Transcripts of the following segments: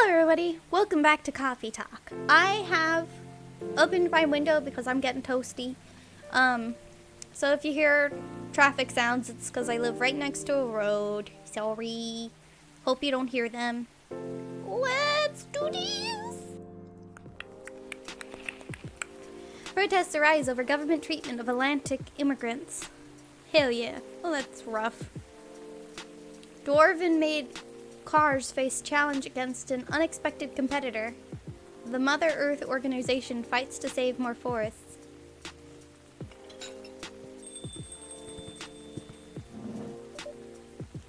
everybody, welcome back to Coffee Talk. I have opened my window because I'm getting toasty. So if you hear traffic sounds, it's because I live right next to a road. Sorry. Hope you don't hear them. Let's do this! Protests arise over government treatment of Atlantic immigrants. Hell yeah. Well, that's rough. Dwarven-made cars face challenge against an unexpected competitor. The Mother Earth organization fights to save more forests.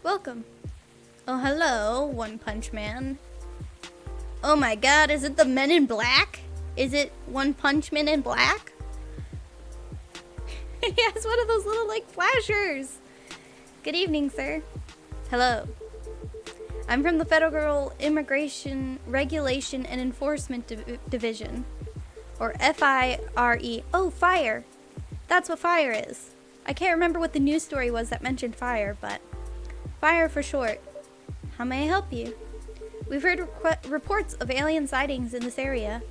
Welcome. Oh, hello, One Punch Man. Oh my god, is it the Men in Black? Is it One Punch Man in Black? He has one of those little, like, flashers. Good evening, sir. Hello. I'm from the Federal Immigration Regulation and Enforcement Division, or FIRE. Oh, fire. That's what fire is. I can't remember what the news story was that mentioned fire, but fire for short. How may I help you? We've heard reports of alien sightings in this area.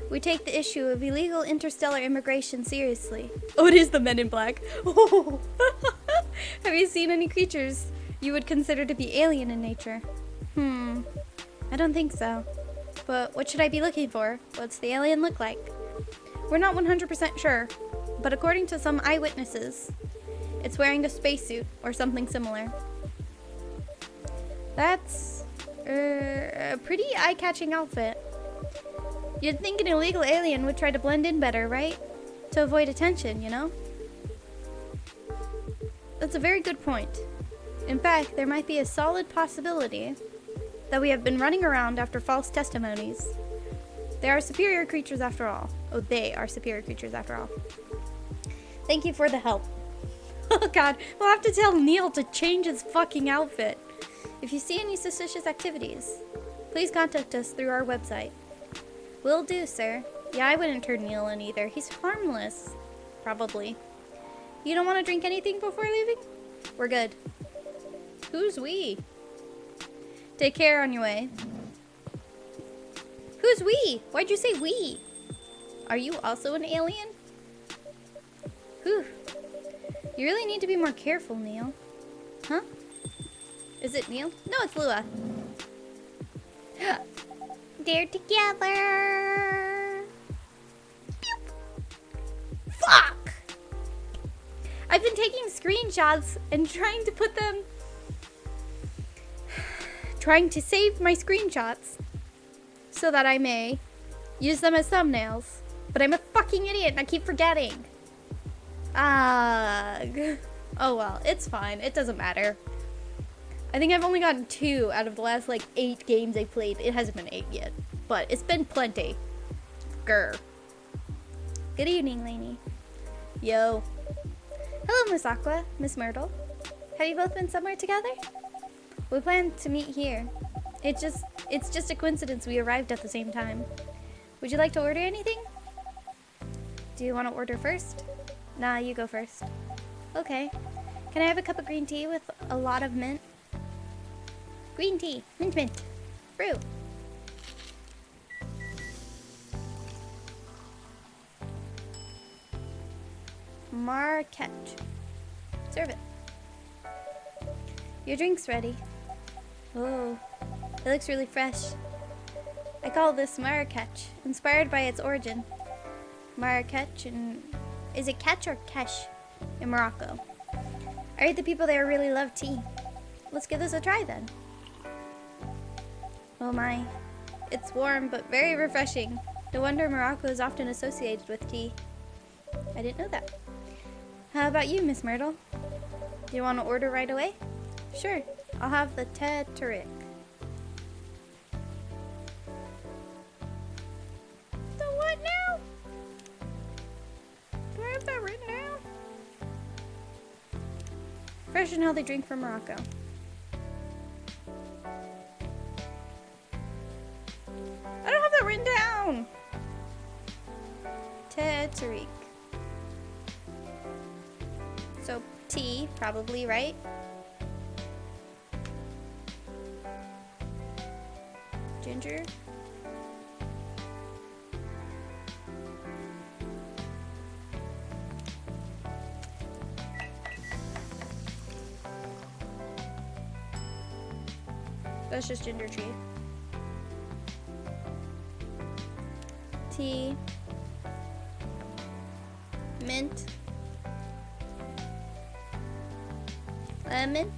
We take the issue of illegal interstellar immigration seriously. Oh, it is the Men in Black. Oh. Have you seen any creatures you would consider to be alien in nature? I don't think so. But what should I be looking for? What's the alien look like? We're not 100% sure, but according to some eyewitnesses, it's wearing a spacesuit or something similar. That's a pretty eye-catching outfit. You'd think an illegal alien would try to blend in better, right? To avoid attention, you know? That's a very good point. In fact, there might be a solid possibility that we have been running around after false testimonies. They are superior creatures after all. Oh, they are superior creatures after all. Thank you for the help. Oh god, we'll have to tell Neil to change his fucking outfit. If you see any suspicious activities, please contact us through our website. Will do, sir. Yeah, I wouldn't turn Neil in either. He's harmless. Probably. You don't want to drink anything before leaving? We're good. Who's we? Take care on your way. Who's we? Why'd you say we? Are you also an alien? Whew. You really need to be more careful, Neil. Huh? Is it Neil? No, it's Lua. They're together. Fuck! I've been taking screenshots and trying to save my screenshots so that I may use them as thumbnails. But I'm a fucking idiot and I keep forgetting. Oh well, it's fine. It doesn't matter. I think I've only gotten 2 out of the last, 8 games I played. It hasn't been 8 yet, but it's been plenty. Grr. Good evening, Lainey. Yo. Hello, Miss Aqua, Miss Myrtle. Have you both been somewhere together? We planned to meet here. It's just a coincidence we arrived at the same time. Would you like to order anything? Do you want to order first? Nah, you go first. Okay. Can I have a cup of green tea with a lot of mint? Green tea. Mint mint. Brew. Marquette. Serve it. Your drink's ready. Oh, it looks really fresh. I call this Marrakech, inspired by its origin. Marrakech, and is it Ketch or Kesh in Morocco? I heard the people there really love tea. Let's give this a try then. Oh my, it's warm but very refreshing. No wonder Morocco is often associated with tea. I didn't know that. How about you, Miss Myrtle? Do you want to order right away? Sure, I'll have the Tetrick. The what now? Do I have that written down? Fresh and healthy drink from Morocco. I don't have that written down. Tetrick. So tea, probably, right? ginger. That's just ginger tea. Tea. Mint. Lemon.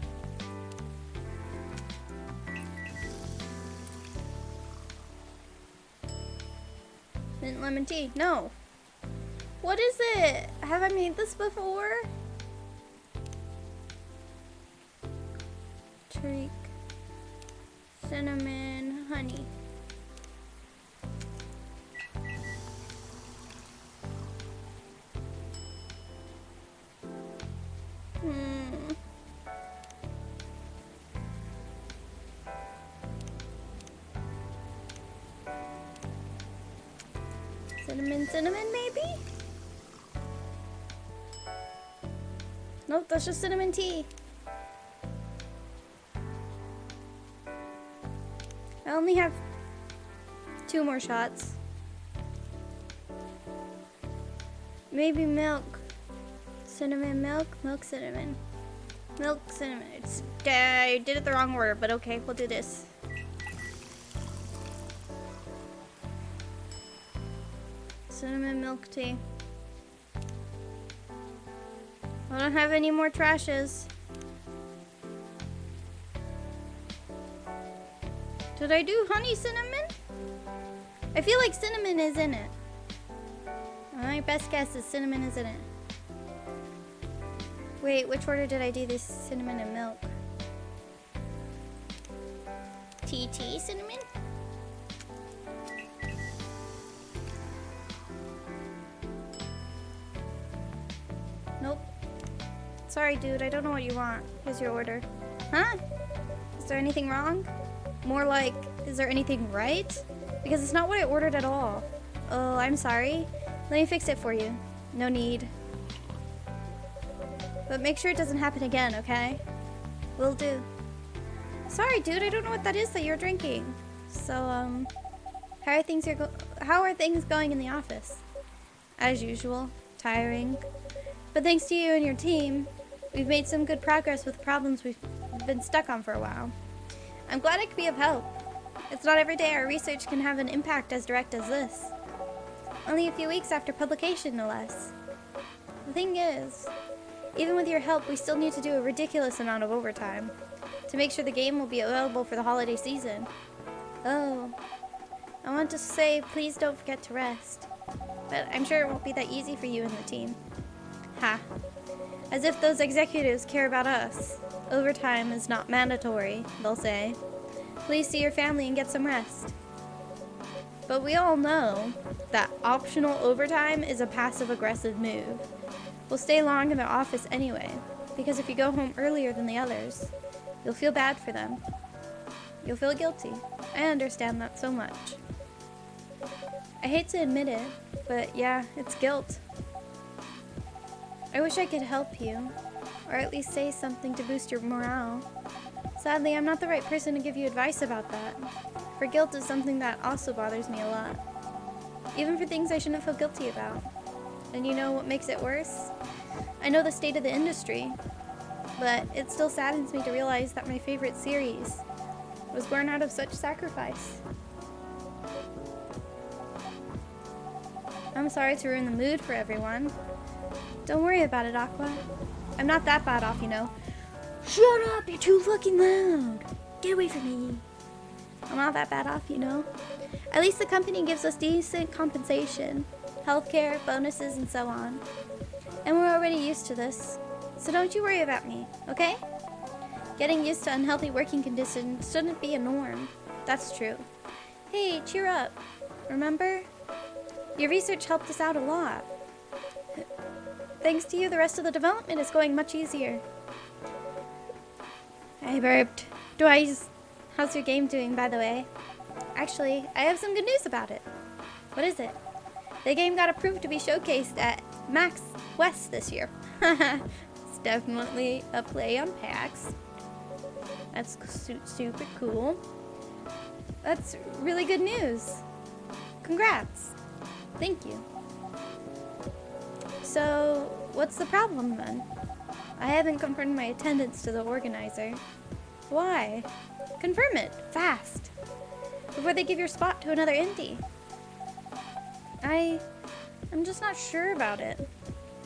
Mint lemon tea. No. What is it? Have I made this before? Treat. Cinnamon, honey. Cinnamon maybe? Nope, that's just cinnamon tea. I only have 2 more shots. Maybe milk. Cinnamon milk, milk cinnamon. Milk cinnamon. I did it the wrong order, but okay, we'll do this. Cinnamon milk tea. I don't have any more trashes. Did I do honey cinnamon? I feel like cinnamon is in it. My best guess is cinnamon is in it. Wait, which order did I do this cinnamon and milk? TT cinnamon? Nope. Sorry, dude, I don't know what you want. Here's your order. Huh? Is there anything wrong? More like, is there anything right? Because it's not what I ordered at all. Oh, I'm sorry. Let me fix it for you. No need. But make sure it doesn't happen again, okay? Will do. Sorry, dude, I don't know what that is that you're drinking. So, how are things going in the office? As usual, tiring. But thanks to you and your team, we've made some good progress with problems we've been stuck on for a while. I'm glad I could be of help. It's not every day our research can have an impact as direct as this. Only a few weeks after publication, no less. The thing is, even with your help, we still need to do a ridiculous amount of overtime to make sure the game will be available for the holiday season. Oh, I want to say please don't forget to rest, but I'm sure it won't be that easy for you and the team. Ha. As if those executives care about us. Overtime is not mandatory, they'll say. Please see your family and get some rest. But we all know that optional overtime is a passive-aggressive move. We'll stay long in the office anyway, because if you go home earlier than the others, you'll feel bad for them. You'll feel guilty. I understand that so much. I hate to admit it, but yeah, it's guilt. I wish I could help you, or at least say something to boost your morale. Sadly, I'm not the right person to give you advice about that, for guilt is something that also bothers me a lot. Even for things I shouldn't feel guilty about. And you know what makes it worse? I know the state of the industry, but it still saddens me to realize that my favorite series was born out of such sacrifice. I'm sorry to ruin the mood for everyone. Don't worry about it, Aqua. I'm not that bad off, you know. Shut up, you're too fucking loud. Get away from me. I'm not that bad off, you know. At least the company gives us decent compensation, healthcare, bonuses, and so on. And we're already used to this. So don't you worry about me, okay? Getting used to unhealthy working conditions shouldn't be a norm. That's true. Hey, cheer up. Remember? Your research helped us out a lot. Thanks to you, the rest of the development is going much easier. I burped. Twice. How's your game doing, by the way? Actually, I have some good news about it. What is it? The game got approved to be showcased at Max West this year. It's definitely a play on PAX. That's super cool. That's really good news. Congrats. Thank you. So, what's the problem then? I haven't confirmed my attendance to the organizer. Why? Confirm it, fast, before they give your spot to another indie. I'm just not sure about it.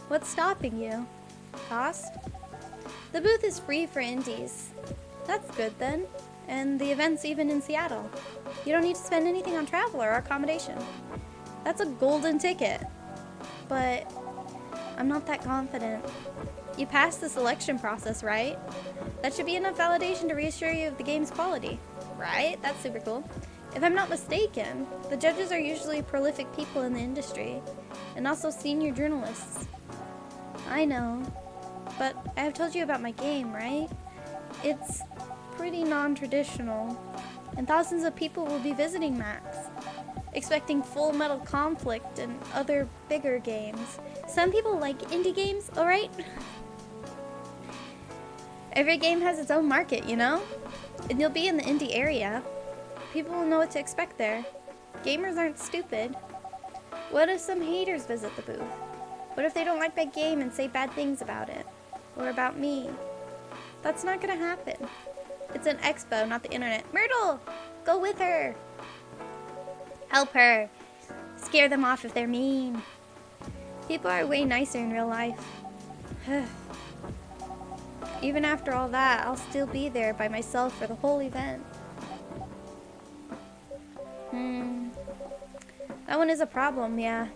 What's stopping you? Cost? The booth is free for indies. That's good then. And the event's even in Seattle. You don't need to spend anything on travel or accommodation. That's a golden ticket. But I'm not that confident. You passed the selection process, right? That should be enough validation to reassure you of the game's quality. Right? That's super cool. If I'm not mistaken, the judges are usually prolific people in the industry, and also senior journalists. I know, but I have told you about my game, right? It's pretty non-traditional, and thousands of people will be visiting Max, expecting Full Metal Conflict and other bigger games. Some people like indie games, alright? Every game has its own market, you know? And you'll be in the indie area. People will know what to expect there. Gamers aren't stupid. What if some haters visit the booth? What if they don't like my game and say bad things about it? Or about me? That's not gonna happen. It's an expo, not the internet. Myrtle! Go with her! Help her! Scare them off if they're mean. People are way nicer in real life. Even after all that, I'll still be there by myself for the whole event. That one is a problem, yeah.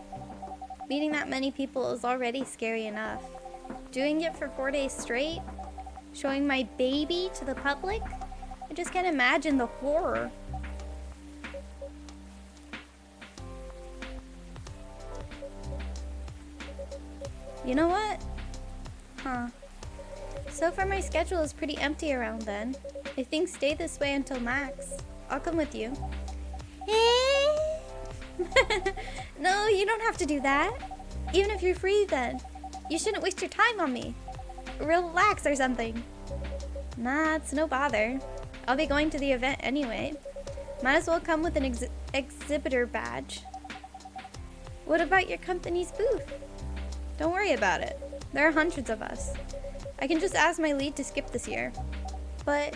Meeting that many people is already scary enough. Doing it for 4 days straight? Showing my baby to the public? I just can't imagine the horror. You know what? Huh. So far my schedule is pretty empty around then. If things stay this way until Max, I'll come with you. No, you don't have to do that. Even if you're free then. You shouldn't waste your time on me. Relax or something. Nah, it's no bother. I'll be going to the event anyway. Might as well come with an exhibitor badge. What about your company's booth? Don't worry about it. There are hundreds of us. I can just ask my lead to skip this year. But...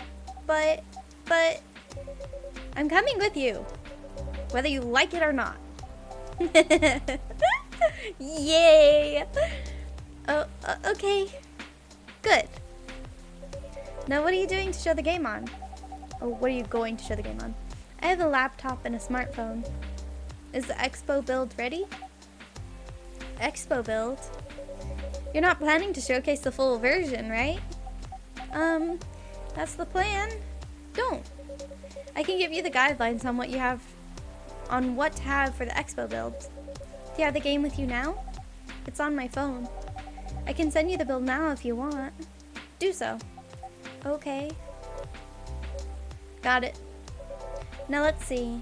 I'm coming with you. Whether you like it or not. Yay! Oh, okay. Good. Now what are you doing to show the game on? Oh, what are you going to show the game on? I have a laptop and a smartphone. Is the expo build ready? Expo build? You're not planning to showcase the full version, right? That's the plan. Don't. I can give you the guidelines on what to have for the expo build. Do you have the game with you now? It's on my phone. I can send you the build now if you want. Do so. Okay. Got it. Now let's see.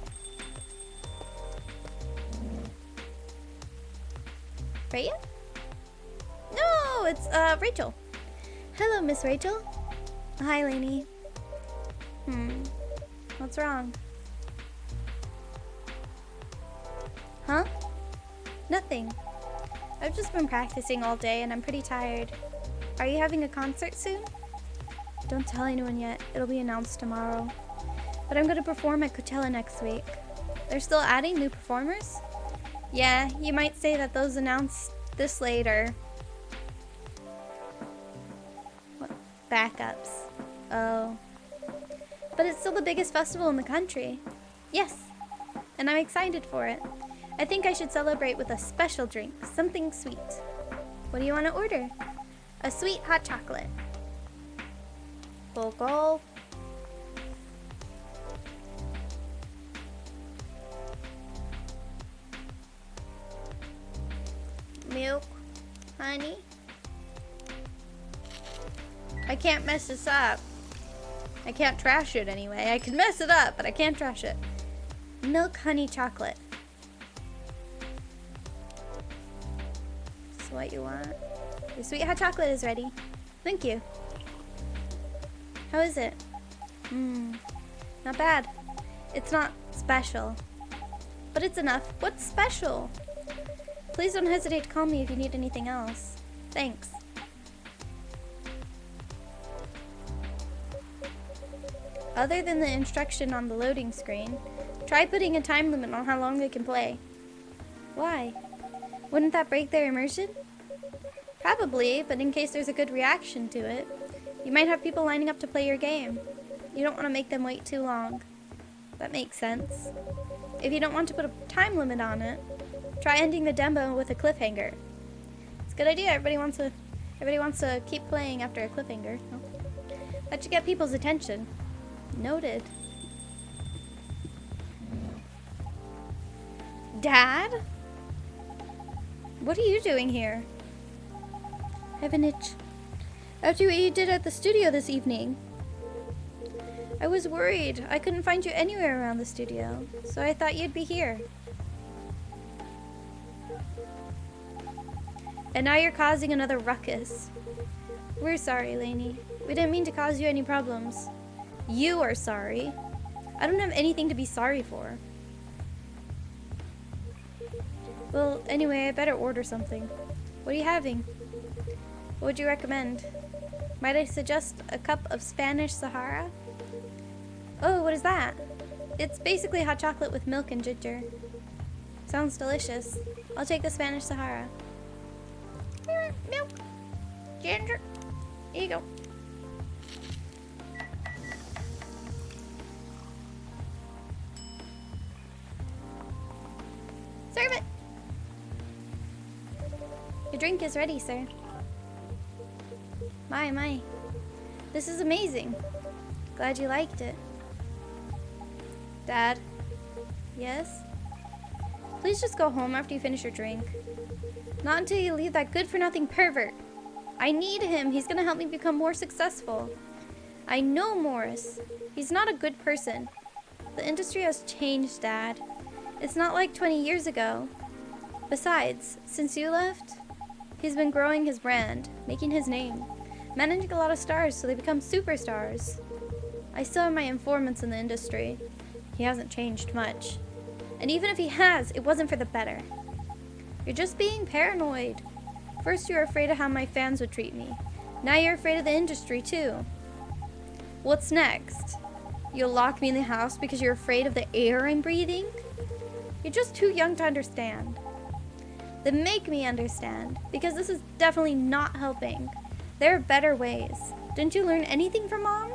Freya? No, it's Rachel. Hello, Miss Rachel. Hi, Lainey. What's wrong? Huh? Nothing. I've just been practicing all day and I'm pretty tired. Are you having a concert soon? Don't tell anyone yet. It'll be announced tomorrow. But I'm going to perform at Coachella next week. They're still adding new performers? Yeah, you might say that those announced this late are... what? Backups. Oh. But it's still the biggest festival in the country. Yes. And I'm excited for it. I think I should celebrate with a special drink. Something sweet. What do you want to order? A sweet hot chocolate. Full goal. Milk. Honey. I can't mess this up. I can't trash it anyway. I can mess it up, but I can't trash it. Milk, honey, chocolate. That's what you want. Your sweet hot chocolate is ready. Thank you. How is it? Not bad. It's not special. But it's enough. What's special? Please don't hesitate to call me if you need anything else. Thanks. Other than the instruction on the loading screen, try putting a time limit on how long they can play. Why? Wouldn't that break their immersion? Probably, but in case there's a good reaction to it, you might have people lining up to play your game. You don't want to make them wait too long. That makes sense. If you don't want to put a time limit on it, try ending the demo with a cliffhanger. It's a good idea. Everybody wants to keep playing after a cliffhanger. That should get people's attention. Noted. Dad? What are you doing here? I have an itch. After what you did at the studio this evening. I was worried. I couldn't find you anywhere around the studio, so I thought you'd be here. And now you're causing another ruckus. We're sorry, Lainey. We didn't mean to cause you any problems. You are sorry. I don't have anything to be sorry for. Well, anyway, I better order something. What are you having? What would you recommend? Might I suggest a cup of Spanish Sahara? Oh, what is that? It's basically hot chocolate with milk and ginger. Sounds delicious. I'll take the Spanish Sahara. Milk. Ginger. Here you go. Serve it. Your drink is ready, sir. My. This is amazing. Glad you liked it. Dad? Yes? Please just go home after you finish your drink. Not until you leave that good-for-nothing pervert. I need him. He's gonna help me become more successful. I know Morris. He's not a good person. The industry has changed, Dad. It's not like 20 years ago. Besides, since you left, he's been growing his brand, making his name, managing a lot of stars so they become superstars. I still have my informants in the industry. He hasn't changed much. And even if he has, it wasn't for the better. You're just being paranoid. First you were afraid of how my fans would treat me. Now you're afraid of the industry too. What's next? You'll lock me in the house because you're afraid of the air I'm breathing? You're just too young to understand. Then make me understand, because this is definitely not helping. There are better ways. Didn't you learn anything from Mom?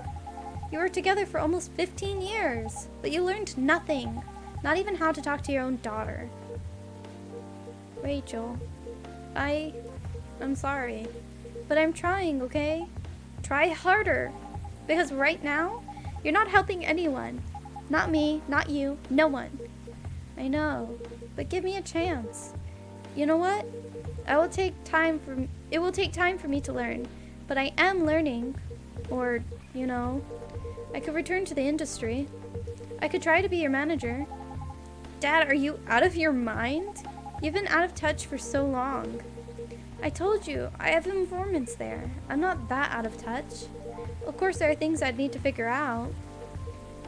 You were together for almost 15 years, but you learned nothing. Not even how to talk to your own daughter. Rachel, I'm sorry, but I'm trying, okay? Try harder, because right now, you're not helping anyone. Not me, not you, no one. I know, but give me a chance. You know what? It will take time for me to learn, but I am learning. Or, you know, I could return to the industry. I could try to be your manager. Dad, are you out of your mind? You've been out of touch for so long. I told you, I have informants there. I'm not that out of touch. Of course, there are things I'd need to figure out.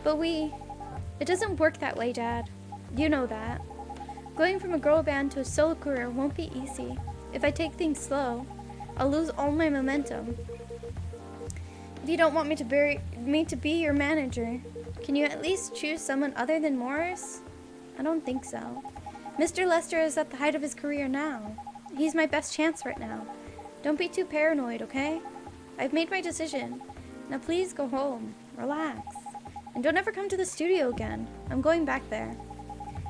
But it doesn't work that way, Dad. You know that. Going from a girl band to a solo career won't be easy. If I take things slow, I'll lose all my momentum. If you don't want me to be your manager, can you at least choose someone other than Morris? I don't think so. Mr. Lester is at the height of his career now. He's my best chance right now. Don't be too paranoid, okay? I've made my decision. Now please go home, relax, and don't ever come to the studio again. I'm going back there.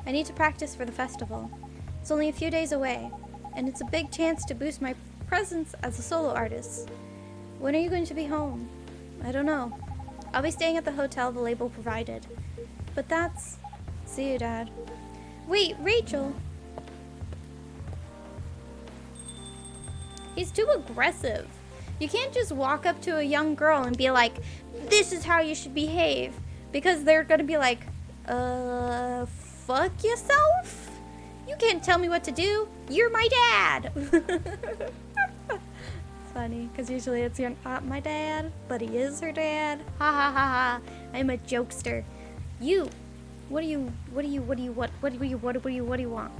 I need to practice for the festival. It's only a few days away, and it's a big chance to boost my presence as a solo artist. When are you going to be home? I don't know. I'll be staying at the hotel the label provided. But that's... See you, Dad. Wait, Rachel! He's too aggressive. You can't just walk up to a young girl and be like, this is how you should behave. Because they're gonna be like, fuck yourself? You can't tell me what to do. You're my dad. It's funny, because usually it's you're not my dad, but he is her dad. Ha ha ha ha. I'm a jokester. You What do you want?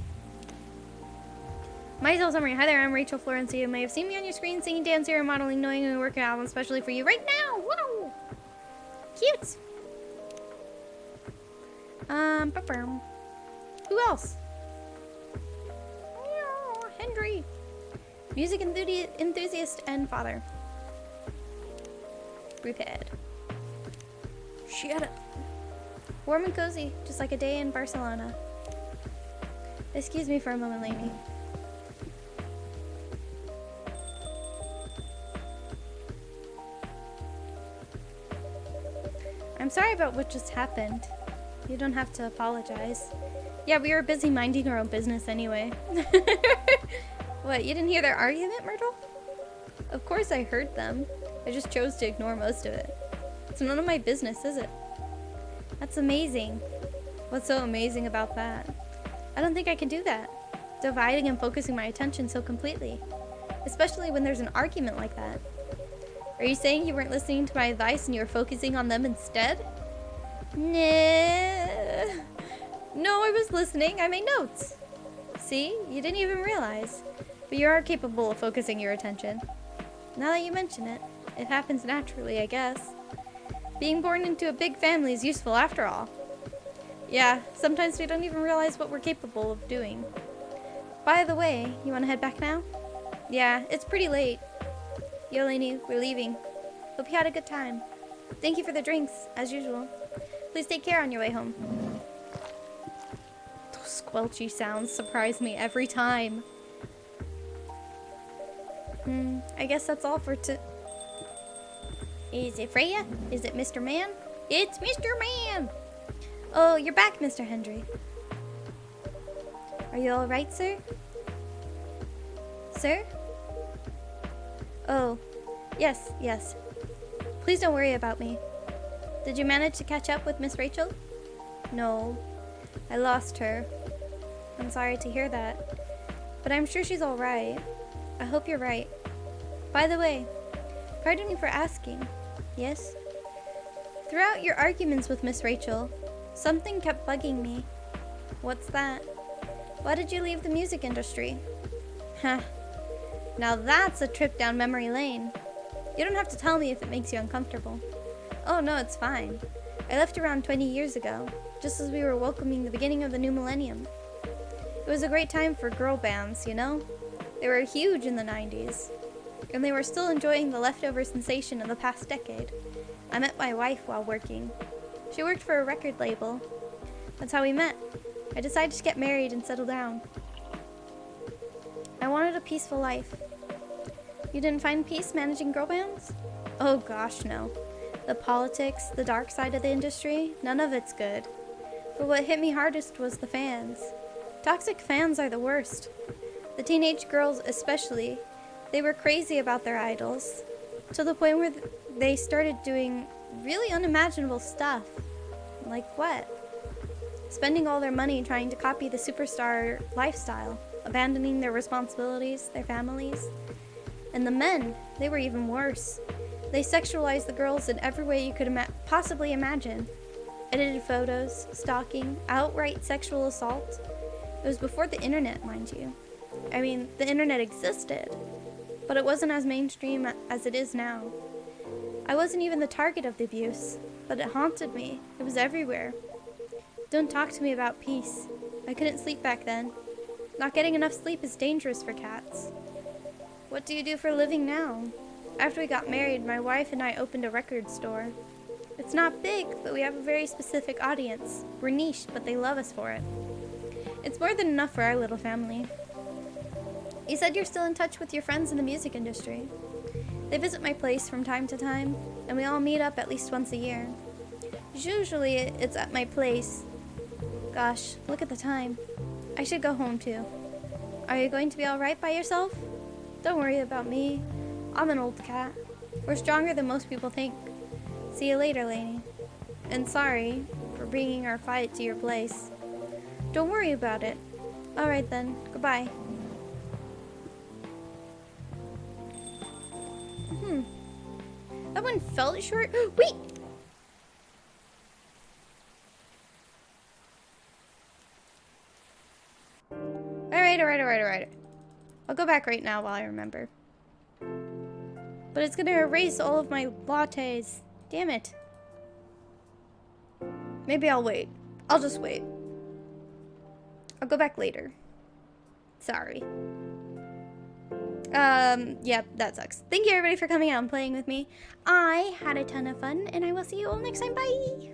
Myself summary. Hi there, I'm Rachel Florencia. You may have seen me on your screen singing, dancing, or modeling, knowing and working out especially for you right now. Wow! Cute! Who else? Oh, Henry. Music enthusiast and father. Prepared. Shut up. Warm and cozy, just like a day in Barcelona. Excuse me for a moment, lady. I'm sorry about what just happened. You don't have to apologize. Yeah, we were busy minding our own business anyway. What, you didn't hear their argument, Myrtle? Of course I heard them. I just chose to ignore most of it. It's none of my business, is it? That's amazing. What's so amazing about that? I don't think I can do that. Dividing and focusing my attention so completely. Especially when there's an argument like that. Are you saying you weren't listening to my advice and you were focusing on them instead? Nah. No, I was listening. I made notes. See? You didn't even realize. But you are capable of focusing your attention. Now that you mention it, it happens naturally, I guess. Being born into a big family is useful after all. Yeah, sometimes we don't even realize what we're capable of doing. By the way, you want to head back now? Yeah, it's pretty late. Yo, Lainey, we're leaving. Hope you had a good time. Thank you for the drinks, as usual. Please take care on your way home. Those squelchy sounds surprise me every time. I guess that's all for Is it Freya? Is it Mr. Man? It's Mr. Man! Oh, you're back, Mr. Hendry. Are you alright, sir? Sir? Oh, yes, yes. Please don't worry about me. Did you manage to catch up with Miss Rachel? No, I lost her. I'm sorry to hear that, but I'm sure she's alright. I hope you're right. By the way, pardon me for asking. Yes? Throughout your arguments with Miss Rachel, something kept bugging me. What's that? Why did you leave the music industry? Huh. Now that's a trip down memory lane. You don't have to tell me if it makes you uncomfortable. Oh no, it's fine. I left around 20 years ago, just as we were welcoming the beginning of the new millennium. It was a great time for girl bands, you know? They were huge in the 90s. And they were still enjoying the leftover sensation of the past decade. I met my wife while working. She worked for a record label. That's how we met. I decided to get married and settle down. I wanted a peaceful life. You didn't find peace managing girl bands? Oh gosh, no. The politics, the dark side of the industry, none of it's good. But what hit me hardest was the fans. Toxic fans are the worst. The teenage girls especially. They were crazy about their idols, to the point where they started doing really unimaginable stuff. Like what? Spending all their money trying to copy the superstar lifestyle, abandoning their responsibilities, their families. And the men, they were even worse. They sexualized the girls in every way you could possibly imagine. Edited photos, stalking, outright sexual assault. It was before the internet, mind you. I mean, the internet existed, but it wasn't as mainstream as it is now. I wasn't even the target of the abuse, but it haunted me. It was everywhere. Don't talk to me about peace. I couldn't sleep back then. Not getting enough sleep is dangerous for cats. What do you do for a living now? After we got married, my wife and I opened a record store. It's not big, but we have a very specific audience. We're niche, but they love us for it. It's more than enough for our little family. You said you're still in touch with your friends in the music industry. They visit my place from time to time, and we all meet up at least once a year. Usually it's at my place. Gosh, look at the time. I should go home too. Are you going to be alright by yourself? Don't worry about me. I'm an old cat. We're stronger than most people think. See you later, Lainey. And sorry for bringing our fight to your place. Don't worry about it. Alright then, goodbye. That one felt short. Wait! Alright. I'll go back right now while I remember. But it's gonna erase all of my lattes. Damn it. Maybe I'll wait. I'll just wait. I'll go back later. Sorry. Yeah, that sucks. Thank you everybody for coming out and playing with me. I had a ton of fun, and I will see you all next time. Bye!